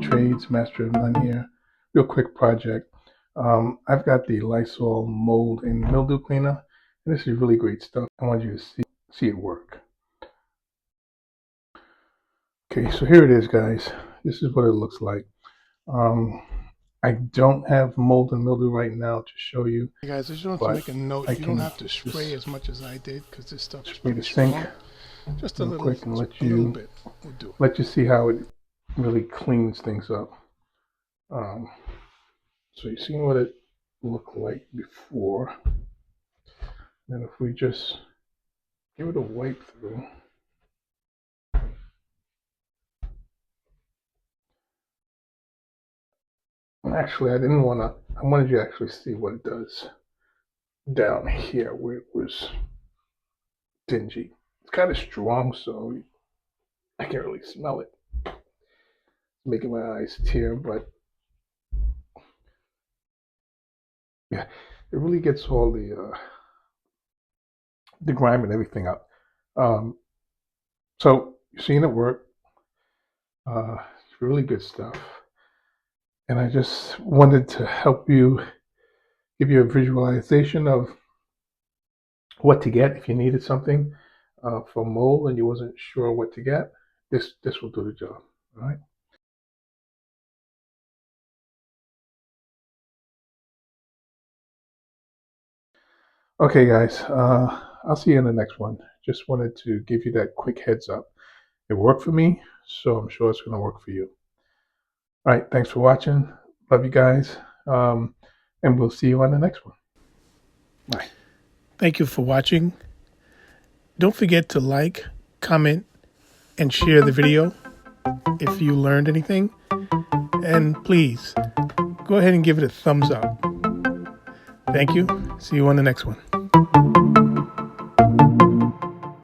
trades, master of none here. Real quick project. I've got the Lysol Mold and Mildew Cleaner, and this is really great stuff. I want you to see it work. Okay, so here it is, guys. This is what it looks like. I don't have mold and mildew right now to show you. Hey guys, I just want to make a note. You don't have to spray as much as I did because this stuff is spray pretty the sink strong. Just a real little, quick and let a little bit will do. Let you see how it really cleans things up. So you see what it looked like before. Then if we just give it a wipe through. Actually, I wanted you to actually see what it does down here where it was dingy. It's kind of strong, so I can't really smell it. It's making my eyes tear, but yeah, it really gets all the grime and everything out. So you're seeing it work. It's really good stuff. And I just wanted to help you, give you a visualization of what to get if you needed something for mold and you wasn't sure what to get. This will do the job. All right. Okay, guys. I'll see you in the next one. Just wanted to give you that quick heads up. It worked for me, so I'm sure it's going to work for you. All right. Thanks for watching. Love you guys. And we'll see you on the next one. Bye. Thank you for watching. Don't forget to like, comment, and share the video if you learned anything. And please, go ahead and give it a thumbs up. Thank you. See you on the next one.